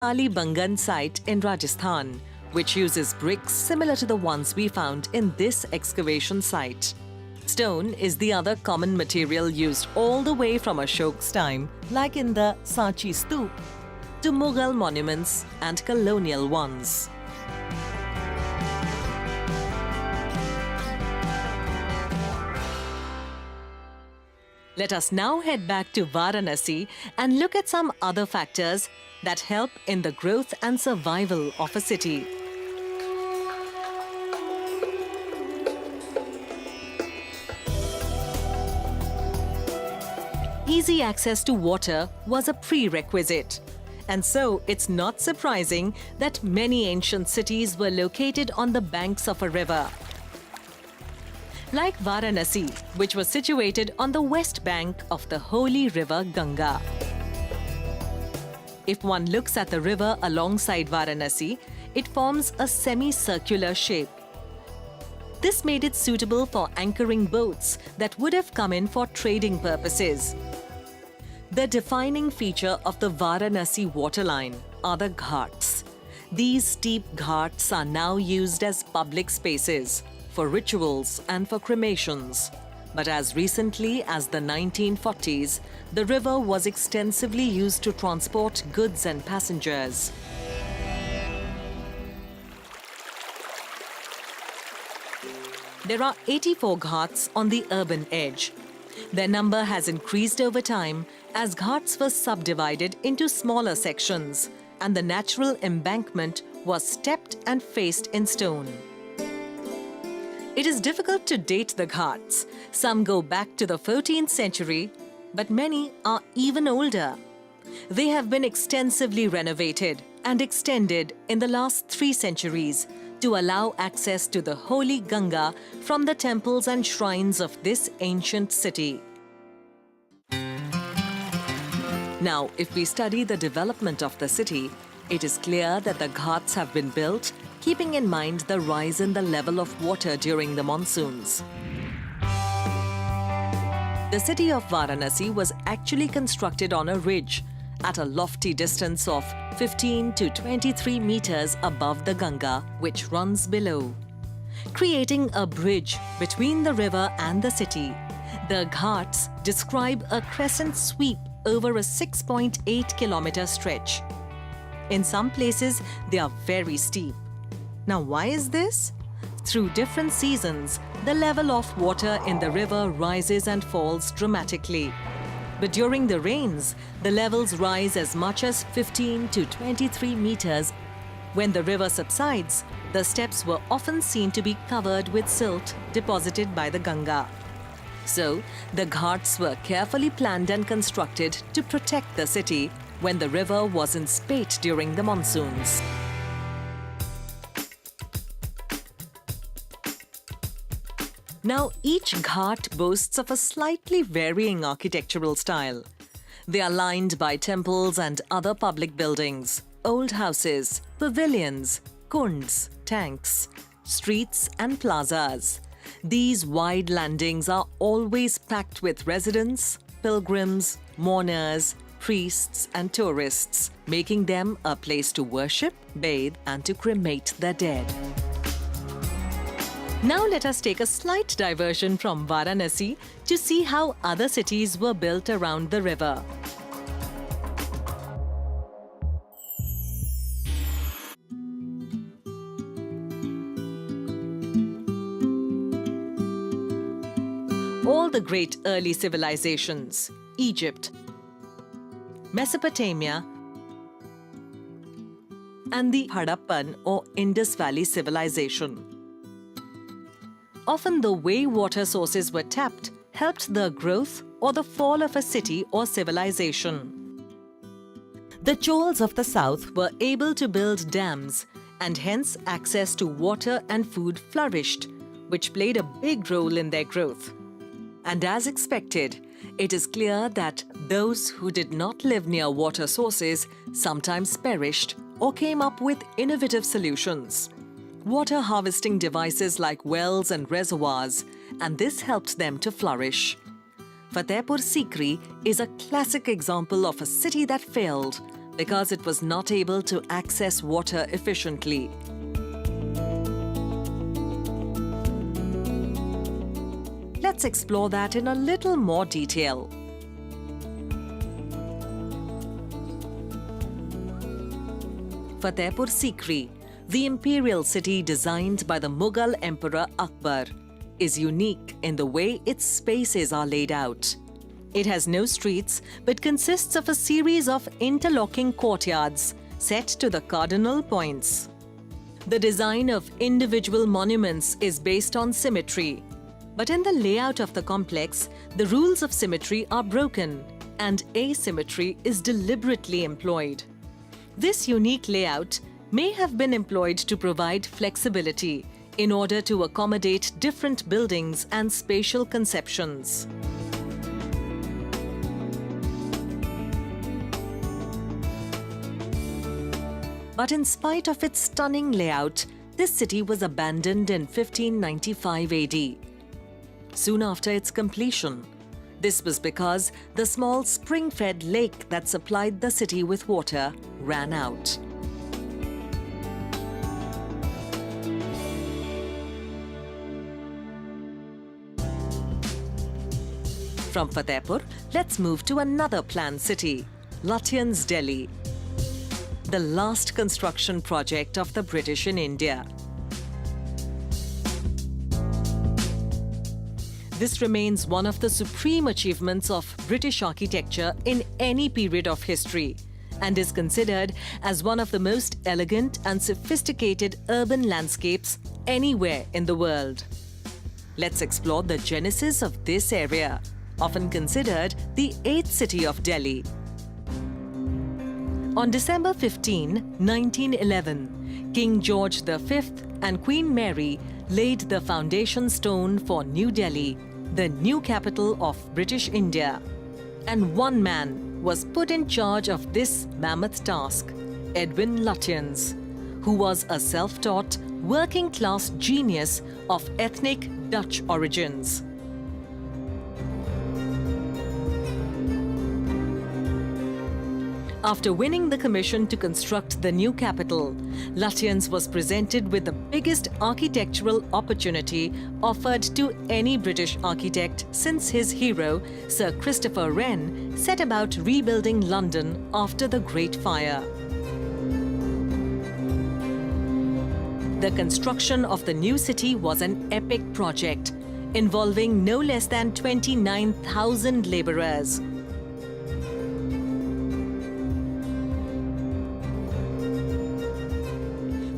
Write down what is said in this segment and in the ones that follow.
Kalibangan site in Rajasthan, which uses bricks similar to the ones we found in this excavation site. Stone is the other common material used all the way from Ashok's time, like in the Sanchi Stoop, to Mughal monuments and colonial ones. Let us now head back to Varanasi and look at some other factors that help in the growth and survival of a city. Easy access to water was a prerequisite. And so it's not surprising that many ancient cities were located on the banks of a river. Like Varanasi, which was situated on the west bank of the holy river Ganga. If one looks at the river alongside Varanasi, it forms a semicircular shape. This made it suitable for anchoring boats that would have come in for trading purposes. The defining feature of the Varanasi waterline are the ghats. These steep ghats are now used as public spaces, for rituals and for cremations. But as recently as the 1940s, the river was extensively used to transport goods and passengers. There are 84 ghats on the urban edge. Their number has increased over time as ghats were subdivided into smaller sections and the natural embankment was stepped and faced in stone. It is difficult to date the ghats. Some go back to the 14th century, but many are even older. They have been extensively renovated and extended in the last 3 centuries to allow access to the holy Ganga from the temples and shrines of this ancient city. Now, if we study the development of the city, it is clear that the ghats have been built keeping in mind the rise in the level of water during the monsoons. The city of Varanasi was actually constructed on a ridge at a lofty distance of 15 to 23 meters above the Ganga, which runs below, creating a bridge between the river and the city. The ghats describe a crescent sweep over a 6.8-kilometer stretch. In some places, they are very steep. Now, why is this? Through different seasons, the level of water in the river rises and falls dramatically. But during the rains, the levels rise as much as 15 to 23 meters. When the river subsides, the steps were often seen to be covered with silt deposited by the Ganga. So, the ghats were carefully planned and constructed to protect the city when the river was in spate during the monsoons. Now, each ghat boasts of a slightly varying architectural style. They are lined by temples and other public buildings, old houses, pavilions, kunds, tanks, streets and plazas. These wide landings are always packed with residents, pilgrims, mourners, priests and tourists, making them a place to worship, bathe and to cremate the dead. Now let us take a slight diversion from Varanasi to see how other cities were built around the river. All the great early civilizations, Egypt, Mesopotamia, and the Harappan or Indus Valley civilization. Often the way water sources were tapped helped the growth or the fall of a city or civilization. The Chols of the south were able to build dams and hence access to water and food flourished, which played a big role in their growth. And as expected, it is clear that those who did not live near water sources sometimes perished or came up with innovative solutions. Water harvesting devices like wells and reservoirs, and this helped them to flourish. Fatehpur Sikri is a classic example of a city that failed, because it was not able to access water efficiently. Let's explore that in a little more detail. Fatehpur Sikri, the imperial city designed by the Mughal Emperor Akbar, is unique in the way its spaces are laid out. It has no streets but consists of a series of interlocking courtyards set to the cardinal points. The design of individual monuments is based on symmetry, but in the layout of the complex, the rules of symmetry are broken and asymmetry is deliberately employed. This unique layout may have been employed to provide flexibility in order to accommodate different buildings and spatial conceptions. But in spite of its stunning layout, this city was abandoned in 1595 AD. Soon after its completion. This was because the small spring-fed lake that supplied the city with water ran out. From Fatehpur, let's move to another planned city, Lutyens, Delhi, the last construction project of the British in India. This remains one of the supreme achievements of British architecture in any period of history and is considered as one of the most elegant and sophisticated urban landscapes anywhere in the world. Let's explore the genesis of this area, often considered the eighth city of Delhi. On December 15, 1911, King George V and Queen Mary laid the foundation stone for New Delhi, the new capital of British India. And one man was put in charge of this mammoth task, Edwin Lutyens, who was a self-taught, working-class genius of ethnic Dutch origins. After winning the commission to construct the new capital, Lutyens was presented with the biggest architectural opportunity offered to any British architect since his hero, Sir Christopher Wren, set about rebuilding London after the Great Fire. The construction of the new city was an epic project, involving no less than 29,000 labourers.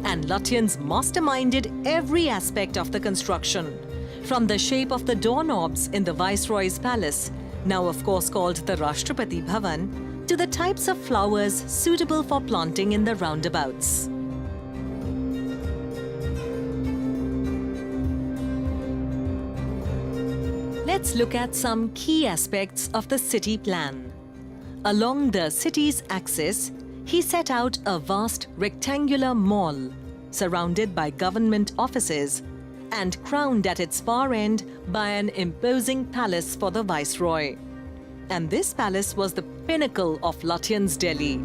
And Lutyens masterminded every aspect of the construction, from the shape of the doorknobs in the Viceroy's palace, now of course called the Rashtrapati Bhavan, to the types of flowers suitable for planting in the roundabouts. Let's look at some key aspects of the city plan. Along the city's axis, he set out a vast rectangular mall, surrounded by government offices and crowned at its far end by an imposing palace for the Viceroy. And this palace was the pinnacle of Lutyens, Delhi.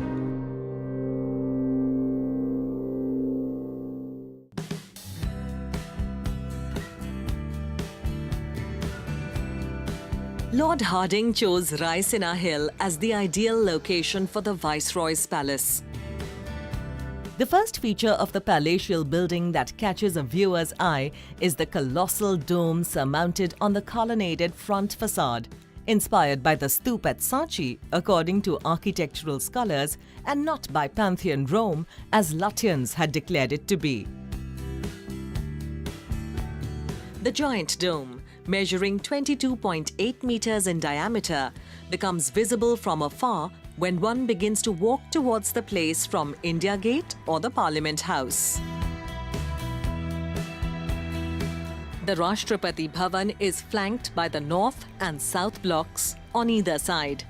Lord Hardinge chose Raisina Hill as the ideal location for the Viceroy's palace. The first feature of the palatial building that catches a viewer's eye is the colossal dome surmounted on the colonnaded front facade, inspired by the Stoop at Sanchi, according to architectural scholars, and not by Pantheon Rome, as Lutyens had declared it to be. The giant dome, measuring 22.8 meters in diameter, becomes visible from afar when one begins to walk towards the place from India Gate or the Parliament House. The Rashtrapati Bhavan is flanked by the north and south blocks on either side,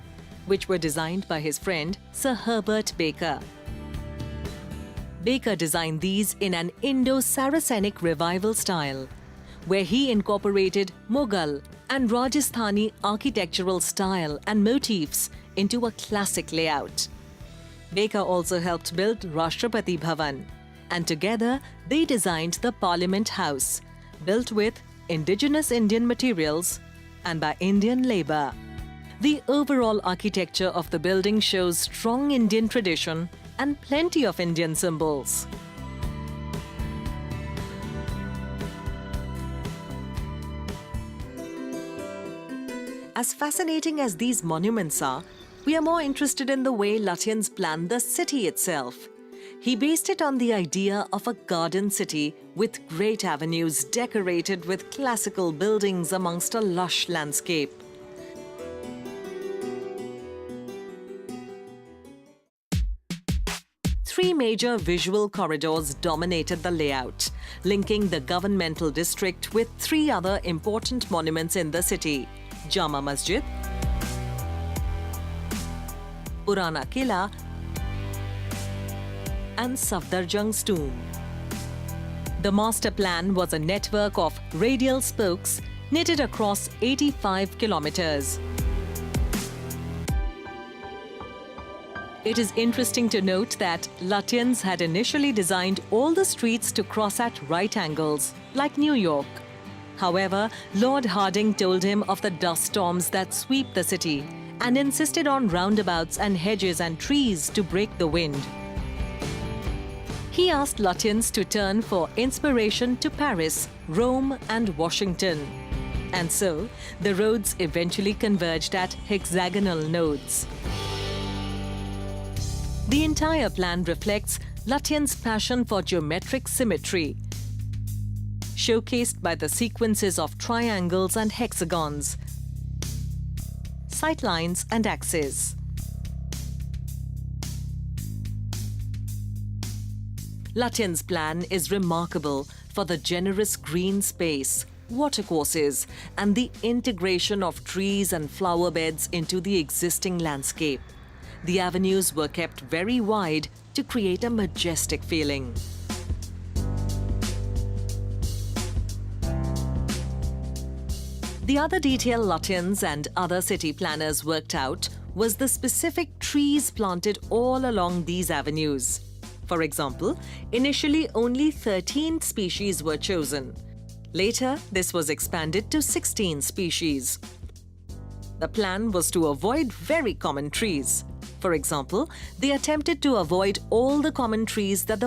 which were designed by his friend Sir Herbert Baker. Baker designed these in an Indo-Saracenic revival style, where he incorporated Mughal and Rajasthani architectural style and motifs into a classic layout. Baker also helped build Rashtrapati Bhavan, and together they designed the Parliament House, built with indigenous Indian materials and by Indian labour. The overall architecture of the building shows strong Indian tradition and plenty of Indian symbols. As fascinating as these monuments are, we are more interested in the way Lutyens planned the city itself. He based it on the idea of a garden city with great avenues decorated with classical buildings amongst a lush landscape. Three major visual corridors dominated the layout, linking the governmental district with three other important monuments in the city: Jama Masjid, Purana Kila, and Safdarjung's tomb. The master plan was a network of radial spokes knitted across 85 kilometers. It is interesting to note that Lutyens had initially designed all the streets to cross at right angles, like New York. However, Lord Hardinge told him of the dust storms that sweep the city and insisted on roundabouts and hedges and trees to break the wind. He asked Lutyens to turn for inspiration to Paris, Rome, and Washington. And so, the roads eventually converged at hexagonal nodes. The entire plan reflects Lutyens' passion for geometric symmetry, showcased by the sequences of triangles and hexagons, sightlines and axes. Lutyens' plan is remarkable for the generous green space, watercourses, and the integration of trees and flower beds into the existing landscape. The avenues were kept very wide to create a majestic feeling. The other detail Lutyens and other city planners worked out was the specific trees planted all along these avenues. For example, initially only 13 species were chosen. Later, this was expanded to 16 species. The plan was to avoid very common trees. For example, they attempted to avoid all the common trees that the